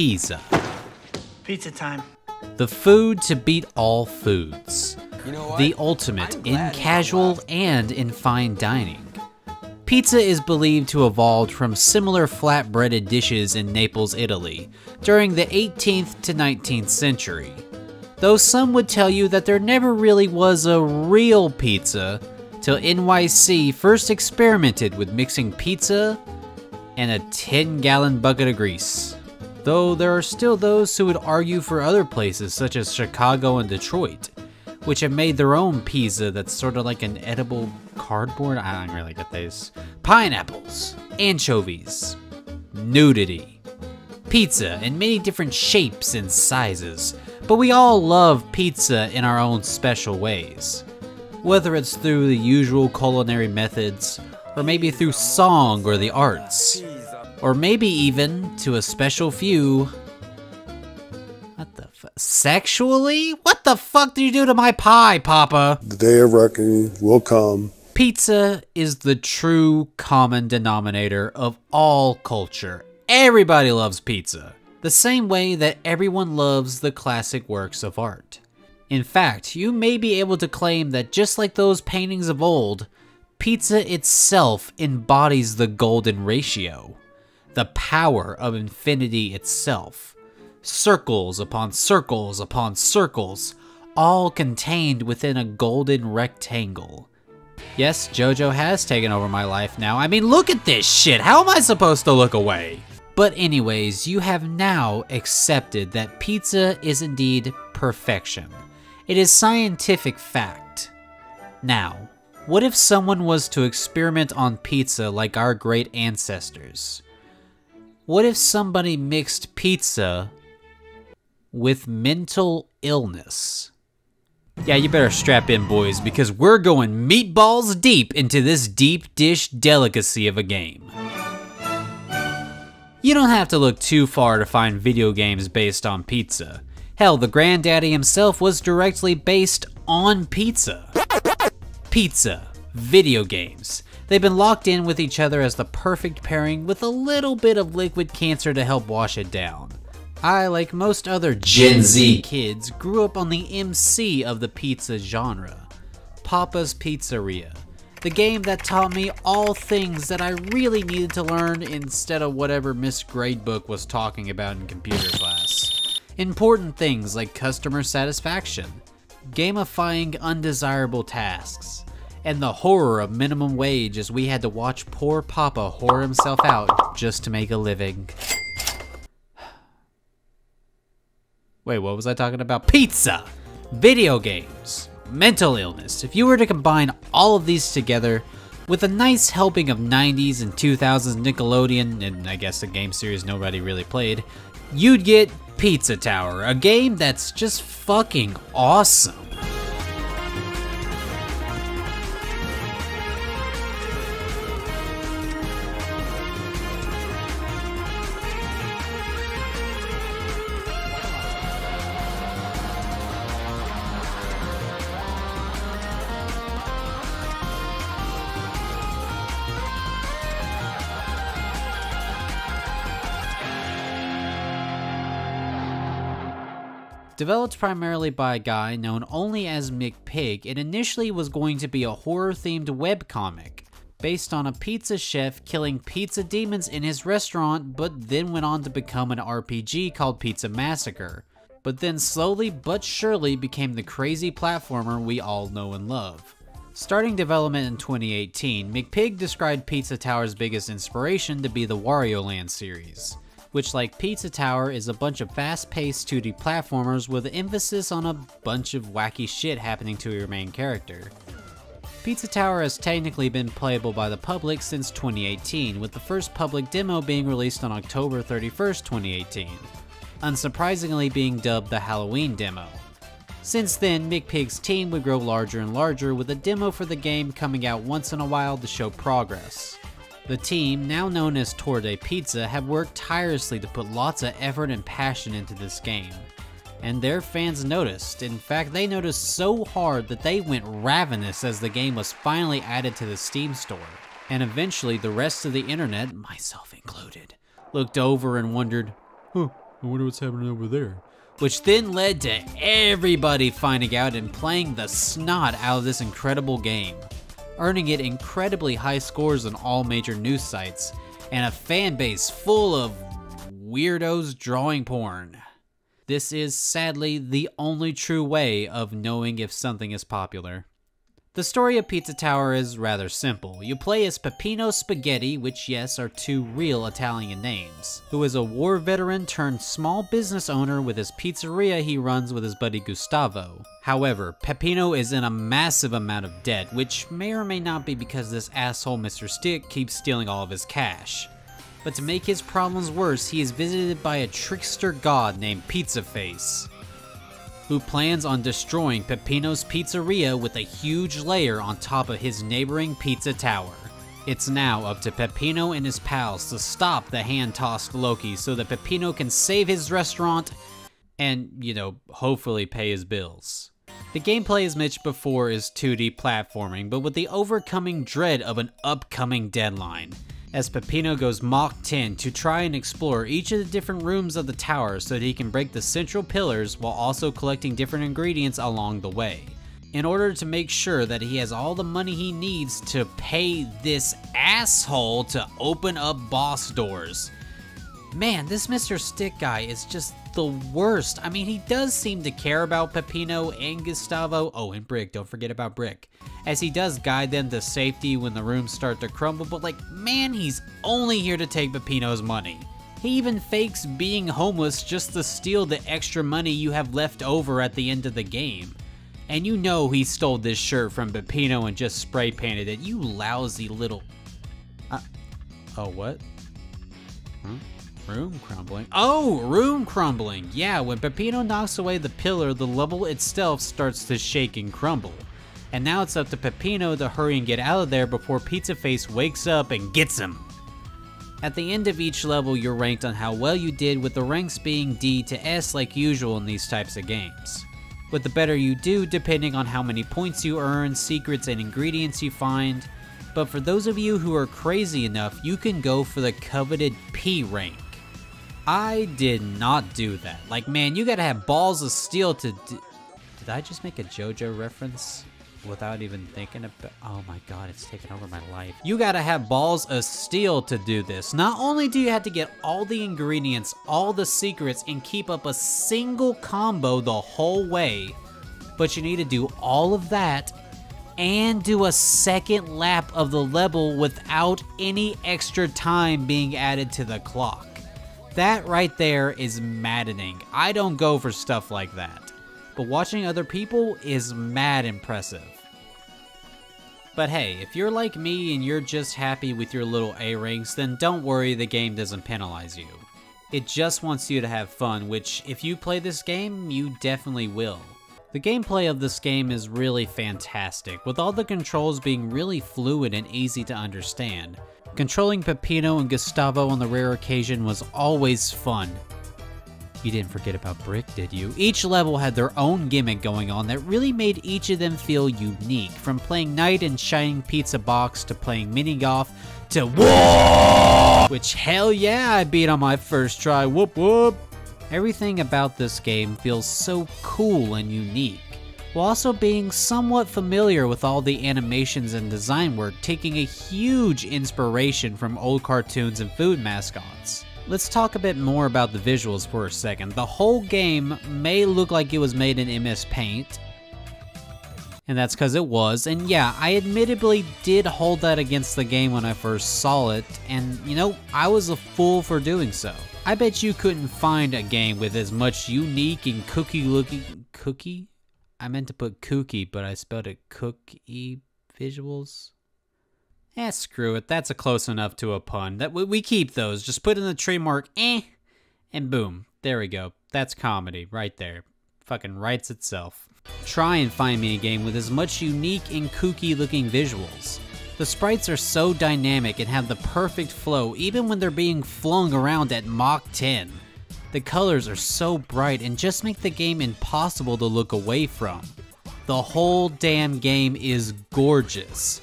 pizza. Pizza time. The food to beat all foods. You know what? The ultimate in casual and in fine dining. Pizza is believed to have evolved from similar flat-breaded dishes in Naples, Italy, during the 18th to 19th century. Though some would tell you that there never really was a real pizza till NYC first experimented with mixing pizza and a 10-gallon bucket of grease. Though there are still those who would argue for other places such as Chicago and Detroit, which have made their own pizza that's sort of like an edible cardboard. I don't really get these. Pineapples, anchovies, nudity, pizza in many different shapes and sizes, but we all love pizza in our own special ways. Whether it's through the usual culinary methods, or maybe through song or the arts, or maybe even to a special few. What the fuck? Sexually? What the fuck did you do to my pie, Papa? The day of reckoning will come. Pizza is the true common denominator of all culture. Everybody loves pizza, the same way that everyone loves the classic works of art. In fact, you may be able to claim that just like those paintings of old, pizza itself embodies the golden ratio, the power of infinity itself. Circles upon circles upon circles, all contained within a golden rectangle. Yes, JoJo has taken over my life now. I mean, look at this shit. How am I supposed to look away? But anyways, you have now accepted that pizza is indeed perfection. It is scientific fact. Now, what if someone was to experiment on pizza like our great ancestors? What if somebody mixed pizza with mental illness? Yeah, you better strap in, boys, because we're going meatballs deep into this deep dish delicacy of a game. You don't have to look too far to find video games based on pizza. Hell, the granddaddy himself was directly based on pizza. Pizza, video games. They've been locked in with each other as the perfect pairing with a little bit of liquid cancer to help wash it down. I, like most other Gen Z kids, grew up on the MC of the pizza genre, Papa's Pizzeria, the game that taught me all things that I really needed to learn instead of whatever Miss Gradebook was talking about in computer class. Important things like customer satisfaction, gamifying undesirable tasks, and the horror of minimum wage as we had to watch poor Papa whore himself out just to make a living. Wait, what was I talking about? Pizza! Video games, mental illness. If you were to combine all of these together with a nice helping of 90s and 2000s Nickelodeon, and I guess a game series nobody really played, you'd get Pizza Tower, a game that's just fucking awesome. Developed primarily by a guy known only as McPig, it initially was going to be a horror-themed webcomic based on a pizza chef killing pizza demons in his restaurant, but then went on to become an RPG called Pizza Massacre, but then slowly but surely became the crazy platformer we all know and love. Starting development in 2018, McPig described Pizza Tower's biggest inspiration to be the Wario Land series, which, like Pizza Tower, is a bunch of fast-paced 2D platformers with an emphasis on a bunch of wacky shit happening to your main character. Pizza Tower has technically been playable by the public since 2018, with the first public demo being released on October 31st, 2018, unsurprisingly being dubbed the Halloween demo. Since then, McPig's team would grow larger and larger, with a demo for the game coming out once in a while to show progress. The team, now known as Torde Pizza, have worked tirelessly to put lots of effort and passion into this game. And their fans noticed. In fact, they noticed so hard that they went ravenous as the game was finally added to the Steam store. And eventually the rest of the internet, myself included, looked over and wondered, I wonder what's happening over there. Which then led to everybody finding out and playing the snot out of this incredible game, earning it incredibly high scores on all major news sites, and a fan base full of weirdos drawing porn. This is sadly the only true way of knowing if something is popular. The story of Pizza Tower is rather simple. You play as Peppino Spaghetti, which yes are two real Italian names, who is a war veteran turned small business owner with his pizzeria he runs with his buddy Gustavo. However, Peppino is in a massive amount of debt, which may or may not be because this asshole Mr. Stick keeps stealing all of his cash. But to make his problems worse, he is visited by a trickster god named Pizza Face, who plans on destroying Peppino's pizzeria with a huge layer on top of his neighboring pizza tower. It's now up to Peppino and his pals to stop the hand-tossed Loki so that Peppino can save his restaurant and, you know, hopefully pay his bills. The gameplay, as mentioned before, is 2D platforming, but with the overcoming dread of an upcoming deadline, as Peppino goes Mach 10 to try and explore each of the different rooms of the tower so that he can break the central pillars while also collecting different ingredients along the way, in order to make sure that he has all the money he needs to pay this asshole to open up boss doors. Man, this Mr. Stick guy is just the worst. I mean, he does seem to care about Peppino and Gustavo. Oh, and Brick, don't forget about Brick, as he does guide them to safety when the rooms start to crumble, but like, man, he's only here to take Peppino's money. He even fakes being homeless just to steal the extra money you have left over at the end of the game. And you know he stole this shirt from Peppino and just spray painted it, you lousy little... Oh, what? Huh? Room crumbling. Oh, room crumbling. Yeah, when Peppino knocks away the pillar, the level itself starts to shake and crumble. And now it's up to Peppino to hurry and get out of there before Pizza Face wakes up and gets him. At the end of each level, you're ranked on how well you did, with the ranks being D to S like usual in these types of games, with the better you do depending on how many points you earn, secrets and ingredients you find. But for those of you who are crazy enough, you can go for the coveted P rank. I did not do that. Like, man, you gotta have balls of steel to do... Did I just make a JoJo reference without even thinking about... Oh my god, it's taken over my life. You gotta have balls of steel to do this. Not only do you have to get all the ingredients, all the secrets, and keep up a single combo the whole way, but you need to do all of that and do a second lap of the level without any extra time being added to the clock. That right there is maddening. I don't go for stuff like that, but watching other people is mad impressive. But hey, if you're like me and you're just happy with your little A ranks, then don't worry, the game doesn't penalize you. It just wants you to have fun, which if you play this game, you definitely will. The gameplay of this game is really fantastic, with all the controls being really fluid and easy to understand. Controlling Peppino and Gustavo on the rare occasion was always fun. You didn't forget about Brick, did you? Each level had their own gimmick going on that really made each of them feel unique, from playing Knight and Shining Pizza Box to playing mini golf to whoa, which hell yeah I beat on my first try, whoop whoop. Everything about this game feels so cool and unique, while also being somewhat familiar with all the animations and design work, taking a huge inspiration from old cartoons and food mascots. Let's talk a bit more about the visuals for a second. The whole game may look like it was made in MS Paint, and that's because it was, and yeah, I admittedly did hold that against the game when I first saw it, and you know, I was a fool for doing so. I bet you couldn't find a game with as much unique and cookie? I meant to put kooky, but I spelled it cookie visuals. Screw it, that's a close enough to a pun. That we keep those, just put in the trademark and boom, there we go. That's comedy right there. Fucking writes itself. Try and find me a game with as much unique and kooky looking visuals. The sprites are so dynamic and have the perfect flow even when they're being flung around at Mach 10. The colors are so bright and just make the game impossible to look away from. The whole damn game is gorgeous.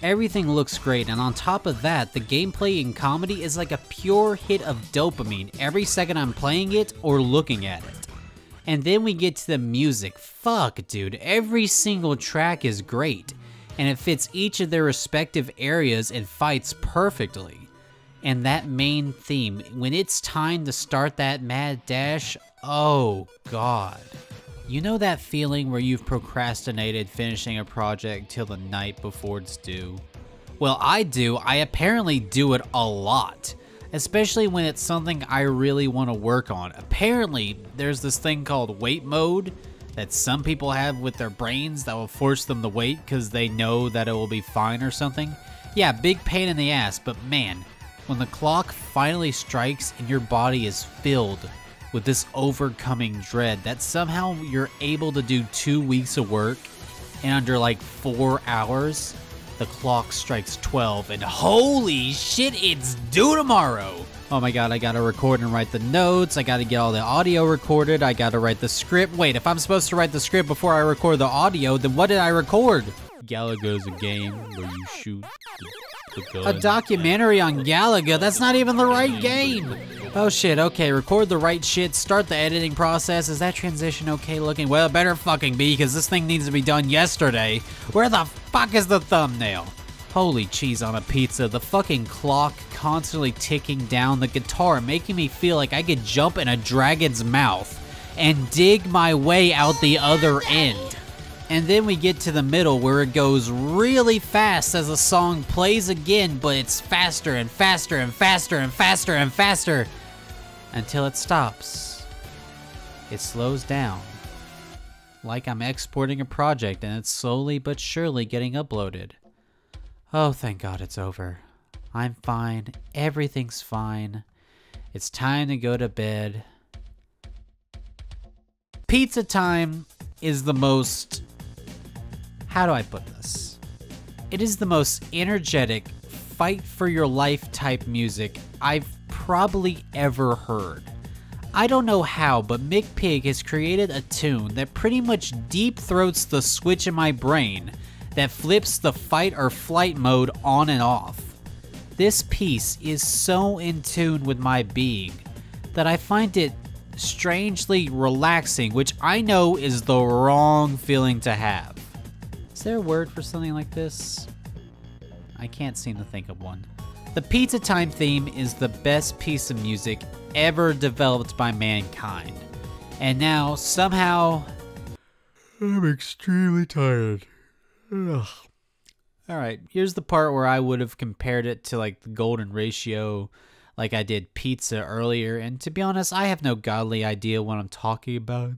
Everything looks great, and on top of that, the gameplay and comedy is like a pure hit of dopamine every second I'm playing it or looking at it. And then we get to the music. Fuck, dude, every single track is great, and it fits each of their respective areas and fights perfectly. And that main theme, when it's time to start that mad dash, oh god. You know that feeling where you've procrastinated finishing a project till the night before it's due? Well, I do. I apparently do it a lot, especially when it's something I really want to work on. Apparently, there's this thing called wait mode that some people have with their brains that will force them to wait because they know that it will be fine or something. Yeah, big pain in the ass, but man, when the clock finally strikes and your body is filled with this overcoming dread that somehow you're able to do 2 weeks of work in under like 4 hours, the clock strikes 12 and holy shit, it's due tomorrow. Oh my god, I gotta record and write the notes, I gotta get all the audio recorded, I gotta write the script. Wait, if I'm supposed to write the script before I record the audio, then what did I record? Galaga's a game where you shoot the gun. A documentary on Galaga? That's not even the right game! Oh shit, okay, record the right shit, start the editing process. Is that transition okay looking? Well, it better fucking be, because this thing needs to be done yesterday. Where the fuck is the thumbnail? Holy cheese on a pizza, the fucking clock constantly ticking down, the guitar making me feel like I could jump in a dragon's mouth and dig my way out the other end. And then we get to the middle where it goes really fast as the song plays again, but it's faster and faster and faster and faster and faster until it stops. It slows down, like I'm exporting a project and it's slowly but surely getting uploaded. Oh, thank God it's over. I'm fine. Everything's fine. It's time to go to bed. Pizza Time is the most... How do I put this? It is the most energetic, fight for your life type music I've probably ever heard. I don't know how, but McPig has created a tune that pretty much deep throats the switch in my brain that flips the fight or flight mode on and off. This piece is so in tune with my being that I find it strangely relaxing, which I know is the wrong feeling to have. Is there a word for something like this? I can't seem to think of one. The Pizza Time theme is the best piece of music ever developed by mankind. And now, somehow... I'm extremely tired. Ugh. Alright, here's the part where I would have compared it to like the golden ratio, like I did pizza earlier, and to be honest, I have no godly idea what I'm talking about.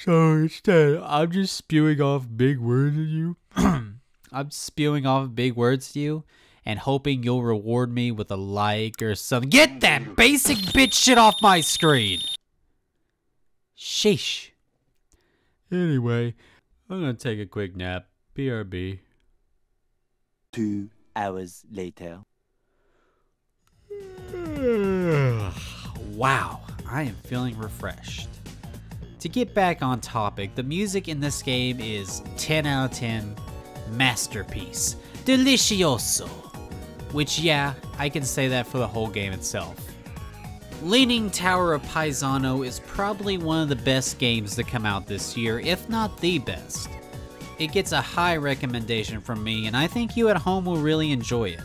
So instead, I'm just spewing off big words at you. I'm spewing off big words to you and hoping you'll reward me with a like or something. Get that basic bitch shit off my screen! Sheesh. Anyway, I'm gonna take a quick nap. BRB. 2 hours later. Wow, I am feeling refreshed. To get back on topic, the music in this game is 10 out of 10, masterpiece, delicioso. Which, yeah, I can say that for the whole game itself. Leaning Tower of Paisano is probably one of the best games to come out this year, if not the best. It gets a high recommendation from me, and I think you at home will really enjoy it.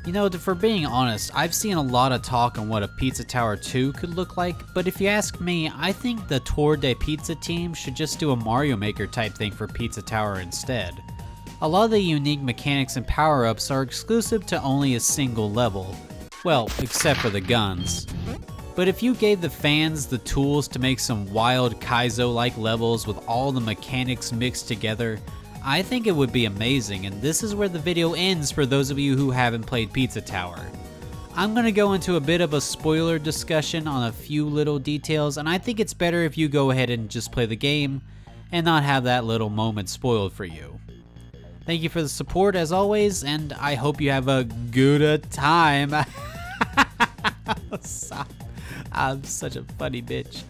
You know, for being honest, I've seen a lot of talk on what a Pizza Tower 2 could look like, but if you ask me, I think the Tour de Pizza team should just do a Mario Maker type thing for Pizza Tower instead. A lot of the unique mechanics and power-ups are exclusive to only a single level. Well, except for the guns. But if you gave the fans the tools to make some wild Kaizo-like levels with all the mechanics mixed together, I think it would be amazing, and this is where the video ends for those of you who haven't played Pizza Tower. I'm going to go into a bit of a spoiler discussion on a few little details, and I think it's better if you go ahead and just play the game and not have that little moment spoiled for you. Thank you for the support as always, and I hope you have a good time. I'm such a funny bitch.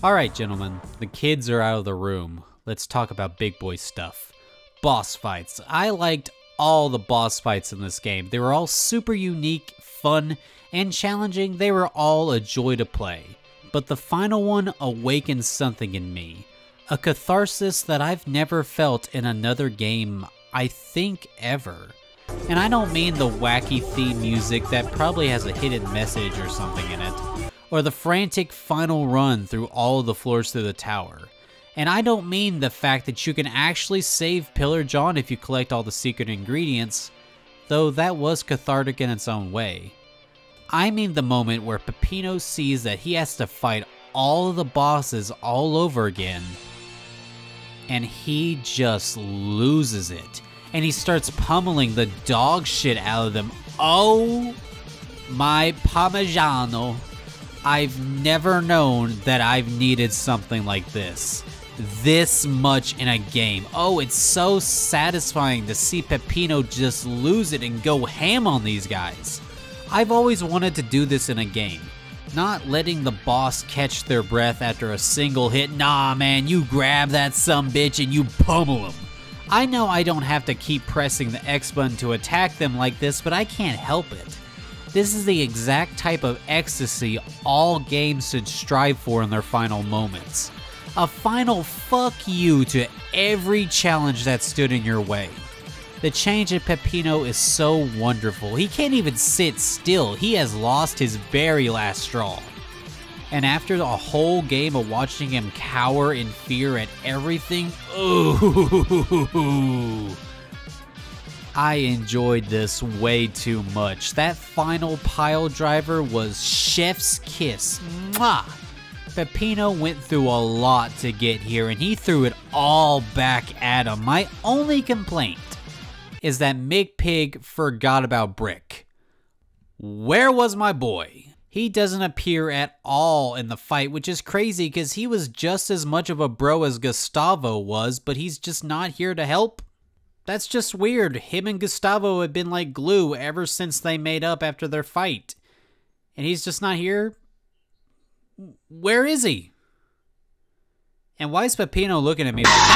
Alright gentlemen, the kids are out of the room. Let's talk about big boy stuff. boss fights. I liked all the boss fights in this game. They were all super unique, fun, and challenging. They were all a joy to play. But the final one awakened something in me. A catharsis that I've never felt in another game, I think, ever. And I don't mean the wacky theme music that probably has a hidden message or something in it, or the frantic final run through all of the floors through the tower. And I don't mean the fact that you can actually save Pillar John if you collect all the secret ingredients, though that was cathartic in its own way. I mean the moment where Peppino sees that he has to fight all of the bosses all over again, and he just loses it. And he starts pummeling the dog shit out of them. Oh my Parmigiano. I've never known that I've needed something like this much in a game. Oh, it's so satisfying to see Peppino just lose it and go ham on these guys. I've always wanted to do this in a game. Not letting the boss catch their breath after a single hit. Nah, man, you grab that sumbitch and you pummel him. I know I don't have to keep pressing the X button to attack them like this, but I can't help it. This is the exact type of ecstasy all games should strive for in their final moments. A final fuck you to every challenge that stood in your way. The change in Peppino is so wonderful. He can't even sit still. He has lost his very last straw. And after a whole game of watching him cower in fear at everything, ooh, I enjoyed this way too much. That final pile driver was chef's kiss. Mwah! Peppino went through a lot to get here, and he threw it all back at him. My only complaint is that McPig forgot about Brick. Where was my boy? He doesn't appear at all in the fight, which is crazy because he was just as much of a bro as Gustavo was, but he's just not here to help. That's just weird. Him and Gustavo have been like glue ever since they made up after their fight. And he's just not here? Where is he? And why is Peppino looking at me like